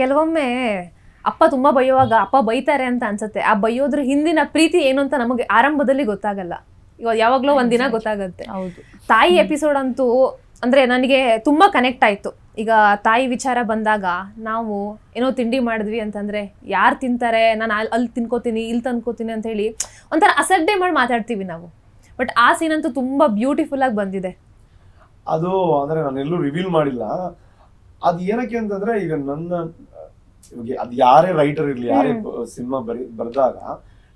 ಕೆಲವೊಮ್ಮೆ ಅಪ್ಪ ತುಂಬಾ ಬೈಯುವಾಗ ಅಪ್ಪ ಬೈತಾರೆ ಅಂತ ಅನ್ಸುತ್ತೆ. ಆ ಬೈಯೋದ್ರ ಹಿಂದಿನ ಪ್ರೀತಿ ಏನು ಅಂತ ನಮಗೆ ಆರಂಭದಲ್ಲಿ ಗೊತ್ತಾಗಲ್ಲ, ಇವಾಗ ಯಾವಾಗ್ಲೋ ಒಂದಿನ ಗೊತ್ತಾಗತ್ತೆ. ತಾಯಿ ಎಪಿಸೋಡ್ ಅಂತೂ ಅಂದ್ರೆ ನನಗೆ ತುಂಬಾ ಕನೆಕ್ಟ್ ಆಯ್ತು. ಈಗ ತಾಯಿ ವಿಚಾರ ಬಂದಾಗ ನಾವು ಏನೋ ತಿಂಡಿ ಮಾಡಿದ್ವಿ ಅಂತಂದ್ರೆ ಯಾರು ತಿಂತಾರೆ, ನಾನು ಅಲ್ಲಿ ತಿನ್ಕೋತೀನಿ ಇಲ್ಲಿ ತಂದ್ಕೋತೀನಿ ಅಂತ ಹೇಳಿ ಒಂಥರ ಅಸಡ್ಡೆ ಮಾಡಿ ಮಾತಾಡ್ತೀವಿ ನಾವು. ಬಟ್ ಆ ಸೀನ್ ಅಂತೂ ತುಂಬಾ ಬ್ಯೂಟಿಫುಲ್ ಆಗಿ ಬಂದಿದೆ. ಅದು ಅಂದ್ರೆ ನಾನು ಎಲ್ಲೂ ರಿವೀಲ್ ಮಾಡಿಲ್ಲ. ಅದು ಏನಕ್ಕೆ ಅಂತಂದ್ರೆ ಈಗ ನನ್ನ ಅದು ಯಾರೇ ರೈಟರ್ ಇರ್ಲಿ, ಯಾರೇ ಸಿನಿಮಾ ಬರ್ದಾಗ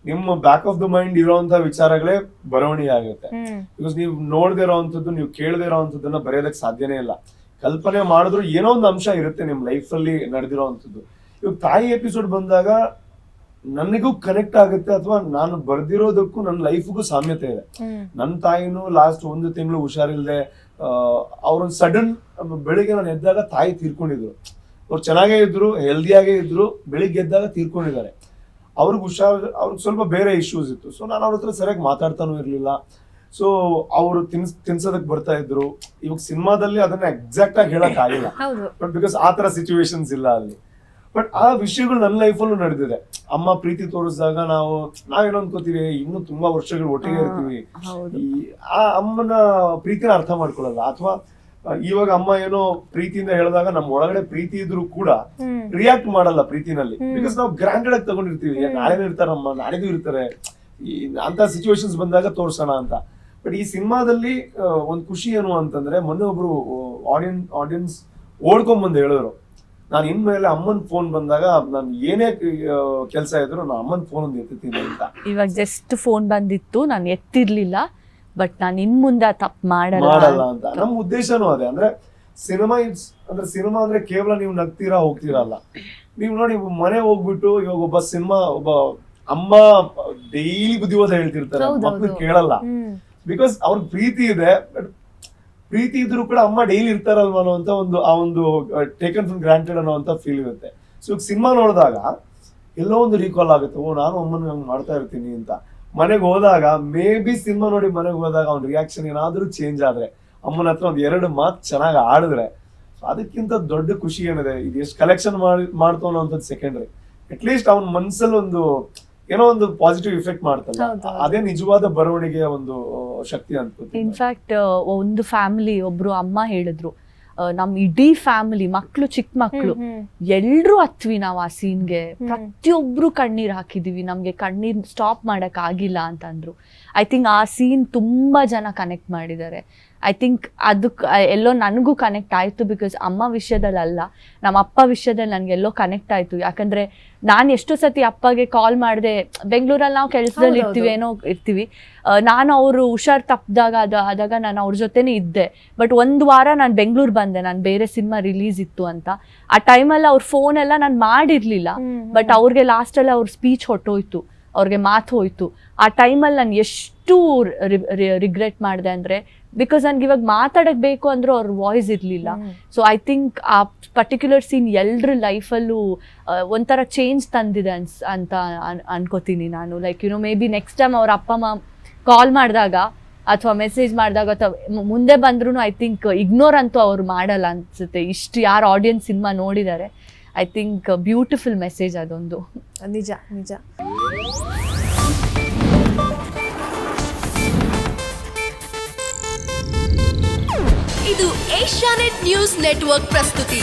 ನಿಮ್ಮ ಬ್ಯಾಕ್ ಆಫ್ ದ ಮೈಂಡ್ ಇರೋಂತ ವಿಚಾರಗಳೇ ಬರವಣಿಗೆ ಆಗುತ್ತೆ. ಬಿಕಾಸ್ ನೀವು ನೋಡದೇ ಇರೋವಂಥದ್ದು, ನೀವು ಕೇಳದೇ ಇರೋವಂಥದ್ದನ್ನ ಬರೆಯೋದಕ್ಕೆ ಸಾಧ್ಯನೇ ಇಲ್ಲ. ಕಲ್ಪನೆ ಮಾಡಿದ್ರು ಏನೋ ಒಂದು ಅಂಶ ಇರುತ್ತೆ ನಿಮ್ ಲೈಫ್ ಅಲ್ಲಿ ನಡೆದಿರೋವಂಥದ್ದು. ಇವಾಗ ತಾಯಿ ಎಪಿಸೋಡ್ ಬಂದಾಗ ನನಗೂ ಕನೆಕ್ಟ್ ಆಗುತ್ತೆ, ಅಥವಾ ನಾನು ಬರ್ದಿರೋದಕ್ಕೂ ನನ್ನ ಲೈಫ್ಗೂ ಸಾಮ್ಯತೆ ಇದೆ. ನನ್ನ ತಾಯಿನೂ ಲಾಸ್ಟ್ 1 ತಿಂಗಳು ಹುಷಾರಿಲ್ದೆ ಅವ್ರೊಂದು ಸಡನ್ ಬೆಳಿಗ್ಗೆ ನಾನು ಎದ್ದಾಗ ತಾಯಿ ತೀರ್ಕೊಂಡಿದ್ರು. ಅವ್ರು ಚೆನ್ನಾಗೇ ಇದ್ರು, ಹೆಲ್ದಿಯಾಗೇ ಇದ್ರು, ಬೆಳಿಗ್ಗೆ ಎದ್ದಾಗ ತೀರ್ಕೊಂಡಿದ್ದಾರೆ. ಅವ್ರಿಗೆ ಅವ್ರಿಗೆ ಸ್ವಲ್ಪ ಬೇರೆ ಇಶ್ಯೂಸ್ ಇತ್ತು. ಸೊ ನಾನು ಅವ್ರ ಹತ್ರ ಸರಿಯಾಗಿ ಮಾತಾಡ್ತಾನೂ ಇರ್ಲಿಲ್ಲ. ಸೊ ಅವರು ತಿನ್ಸೋದಕ್ ಬರ್ತಾ ಇದ್ರು. ಇವಾಗ ಸಿನಿಮಾದಲ್ಲಿ ಅದನ್ನ ಎಕ್ಸಾಕ್ಟ್ ಆಗಿ ಹೇಳಕ್ ಆಗಿಲ್ಲ, ಬಟ್ ಬಿಕಾಸ್ ಆ ತರ ಸಿಚುವೇಶನ್ಸ್ ಇಲ್ಲ ಅಲ್ಲಿ. ಬಟ್ ಆ ವಿಷಯಗಳು ನನ್ನ ಲೈಫಲ್ಲೂ ನಡೆದಿದೆ. ಅಮ್ಮ ಪ್ರೀತಿ ತೋರಿಸಿದಾಗ ನಾವೇನೋ ಅನ್ಕೋತೀವಿ, ಇನ್ನೂ ತುಂಬಾ ವರ್ಷಗಳು ಒಟ್ಟಿಗೆ ಇರ್ತೀವಿ, ಆ ಅಮ್ಮನ ಪ್ರೀತಿನ ಅರ್ಥ ಮಾಡ್ಕೊಳ್ಳಲ್ಲ. ಅಥವಾ ಇವಾಗ ಅಮ್ಮ ಏನೋ ಪ್ರೀತಿಯಿಂದ ಹೇಳಿದಾಗ ನಮ್ಮ ಒಳಗಡೆ ಪ್ರೀತಿ ಇದ್ರು ಕೂಡ ರಿಯಾಕ್ಟ್ ಮಾಡಲ್ಲ ಪ್ರೀತಿನಲ್ಲಿ. ಬಿಕಾಸ್ ನಾವು ಗ್ರಾಂಡೆಡ್ ಆಗಿ ತಗೊಂಡಿರ್ತೀವಿ, ನಾಳೆನೂ ಇರ್ತಾರಮ್ಮ, ನಾಳೆಗೂ ಇರ್ತಾರೆ, ಅಂತ ಸಿಚುವೇಶನ್ಸ್ ಬಂದಾಗ ತೋರ್ಸೋಣ ಅಂತ. ಬಟ್ ಈ ಸಿನಿಮಾದಲ್ಲಿ ಒಂದ್ ಖುಷಿ ಏನು ಅಂತಂದ್ರೆ, ಮೊನ್ನೆ ಒಬ್ರು ಆಡಿಯನ್ಸ್ ಓಡ್ಕೊಂಡ್ ಹೇಳಿದ್ರು, ನಾನು ಇನ್ಮೇಲೆ ಅಮ್ಮನ್ ಫೋನ್ ಬಂದಾಗ ನಾನು ಏನೇ ಕೆಲಸ ಇದ್ರು ನಾನು ಅಮ್ಮನ್ ಫೋನ್ ಒಂದು ಎತ್ತೀನಿ ಅಂತ. ಇವಾಗ ಜಸ್ಟ್ ಫೋನ್ ಬಂದಿತ್ತು, ನಾನು ಎತ್ತಿರ್ಲಿಲ್ಲ, ಬಟ್ ನಾನು ಇನ್ ಮುಂದೆ ತಪ್ಪು ಮಾಡಲ್ಲ ಅಂತ. ನಮ್ಮ ಉದ್ದೇಶನೂ ಅದೇ. ಅಂದ್ರೆ ಸಿನಿಮಾ ಅಂದ್ರೆ ಕೇವಲ ನೀವು ನಗ್ತೀರಾ ಹೋಗ್ತೀರಲ್ಲ. ನೀವು ನೋಡಿ, ಮನೆ ಹೋಗ್ಬಿಟ್ಟು ಇವಾಗ ಒಬ್ಬ ಅಮ್ಮ ಡೈಲಿ ಬುದ್ಧಿವಾದ ಹೇಳ್ತಿರ್ತಾರೆ, ಮಕ್ಳು ಕೇಳಲ್ಲ. ಬಿಕಾಸ್ ಅವ್ರಿಗೆ ಪ್ರೀತಿ ಇದೆ, ಬಟ್ ಪ್ರೀತಿ ಇದ್ರು ಕೂಡ ಅಮ್ಮ ಡೈಲಿ ಇರ್ತಾರಲ್ವ ಅನ್ನೋ ಆ ಒಂದು ಟೇಕನ್ ಫಾರ್ ಗ್ರಾಂಟೆಡ್ ಅನ್ನೋ ಫೀಲ್ ಇರುತ್ತೆ. ಸೊ ಸಿನಿಮಾ ನೋಡಿದಾಗ ಎಲ್ಲೋ ಒಂದು ರೀಕಾಲ್ ಆಗುತ್ತೆ, ನಾನು ಅಮ್ಮನ ಹಂಗ್ ಮಾಡ್ತಾ ಇರ್ತೀನಿ ಅಂತ. ಮನೆಗೆ ಹೋದಾಗ ಮೇ ಬಿ ಸಿನಿಮಾ ನೋಡಿ ಮನೆಗೆ ಹೋದಾಗ ಅವ್ನ ರಿಯಾಕ್ಷನ್ ಏನಾದ್ರೂ ಚೇಂಜ್ ಆದ್ರೆ, ಅಮ್ಮನ ಹತ್ರ ಒಂದ್ 2 ಮಾತು ಚೆನ್ನಾಗಿ ಆಡಿದ್ರೆ, ಅದಕ್ಕಿಂತ ದೊಡ್ಡ ಖುಷಿ ಏನಿದೆ. ಇದು ಎಷ್ಟು ಕಲೆಕ್ಷನ್ ಮಾಡ್ತೋ ಅನ್ನೋಂಥದ್ದು ಸೆಕೆಂಡ್ರಿ. ಅಟ್ ಲೀಸ್ಟ್ ಅವ್ನ ಮನ್ಸಲ್ಲಿ ಏನೋ ಒಂದು ಪಾಸಿಟಿವ್ ಇಫೆಕ್ಟ್ ಮಾಡ್ತಲ್ಲ, ಅದೇ ನಿಜವಾದ ಬರವಣಿಗೆಯ ಒಂದು ಶಕ್ತಿ ಅಂತ. ಇನ್ಫ್ಯಾಕ್ಟ್ ಒಂದು ಫ್ಯಾಮಿಲಿ ಒಬ್ರು ಅಮ್ಮ ಹೇಳಿದ್ರು, ನಮ್ ಇಡೀ ಫ್ಯಾಮಿಲಿ, ಮಕ್ಳು, ಚಿಕ್ಕ ಮಕ್ಳು ಎಲ್ರು ಹತ್ವಿ ನಾವು ಆ ಸೀನ್ಗೆ, ಪ್ರತಿಯೊಬ್ರು ಕಣ್ಣೀರ್ ಹಾಕಿದೀವಿ, ನಮ್ಗೆ ಕಣ್ಣೀರ್ ಸ್ಟಾಪ್ ಮಾಡಕ್ ಆಗಿಲ್ಲ ಅಂತಂದ್ರು. ಐ ಥಿಂಕ್ ಆ ಸೀನ್ ತುಂಬಾ ಜನ ಕನೆಕ್ಟ್ ಮಾಡಿದ್ದಾರೆ. ಐ ಥಿಂಕ್ ಅದಕ್ಕೆ ಎಲ್ಲೋ ನನಗೂ ಕನೆಕ್ಟ್ ಆಯ್ತು. ಬಿಕಾಸ್ ಅಮ್ಮ ವಿಷಯದಲ್ಲಿ ಅಲ್ಲ, ನಮ್ಮ ಅಪ್ಪ ವಿಷಯದಲ್ಲಿ ನನಗೆ ಎಲ್ಲೋ ಕನೆಕ್ಟ್ ಆಯ್ತು. ಯಾಕಂದ್ರೆ ನಾನು ಎಷ್ಟೋ ಸತಿ ಅಪ್ಪಗೆ ಕಾಲ್ ಮಾಡಿದೆ, ಬೆಂಗಳೂರಲ್ಲಿ ನಾವು ಕೆಲಸದಲ್ಲಿ ಇರ್ತೀವಿ, ನಾನು ಅವರು ಹುಷಾರ್ ತಪ್ಪಿದಾಗ ಆದಾಗ ನಾನು ಅವ್ರ ಜೊತೆನೇ ಇದ್ದೆ. ಬಟ್ 1 ವಾರ ನಾನು ಬೆಂಗಳೂರು ಬಂದೆ, ನಾನು ಬೇರೆ ಸಿನಿಮಾ ರಿಲೀಸ್ ಇತ್ತು ಅಂತ. ಆ ಟೈಮಲ್ಲಿ ಅವ್ರ ಫೋನ್ ಎಲ್ಲ ನಾನು ಮಾಡಿರ್ಲಿಲ್ಲ, ಬಟ್ ಅವ್ರಿಗೆ ಲಾಸ್ಟಲ್ಲಿ ಅವ್ರ ಸ್ಪೀಚ್ ಹೊಟ್ಟೋಯ್ತು, ಅವ್ರಿಗೆ ಮಾತು ಹೋಯ್ತು. ಆ ಟೈಮಲ್ಲಿ ನಾನು ಎಷ್ಟು ರಿಗ್ರೆಟ್ ಮಾಡಿದೆ ಅಂದರೆ, ಬಿಕಾಸ್ ನನಗೆ ಇವಾಗ ಮಾತಾಡಕ್ ಬೇಕು ಅಂದ್ರೂ ಅವ್ರ ವಾಯ್ಸ್ ಇರಲಿಲ್ಲ. ಸೊ ಐ ಥಿಂಕ್ ಆ ಪರ್ಟಿಕ್ಯುಲರ್ ಸೀನ್ ಎಲ್ರ ಲೈಫಲ್ಲೂ ಒಂಥರ ಚೇಂಜ್ ತಂದಿದೆ ಅಂತ ಅನ್ಕೋತೀನಿ ನಾನು. Like may be next time ಅವ್ರ ಅಪ್ಪ ಅಮ್ಮ ಕಾಲ್ ಮಾಡಿದಾಗ ಅಥವಾ ಮೆಸೇಜ್ ಮಾಡಿದಾಗ ಅಥವಾ ಮುಂದೆ ಬಂದ್ರೂ ಐ ಥಿಂಕ್ ಇಗ್ನೋರ್ ಅಂತೂ ಅವ್ರು ಮಾಡಲ್ಲ ಅನ್ಸುತ್ತೆ. ಇಷ್ಟು ಯಾರು ಆಡಿಯನ್ಸ್ ಸಿನಿಮಾ ನೋಡಿದ್ದಾರೆ, ಐ ಥಿಂಕ್ ಬ್ಯೂಟಿಫುಲ್ ಮೆಸೇಜ್ ಅದೊಂದು. ನಿಜ ನಿಜ. ಇದು ಏಷ್ಯಾನೆಟ್ ನ್ಯೂಸ್ ನೆಟ್ವರ್ಕ್ ಪ್ರಸ್ತುತಿ.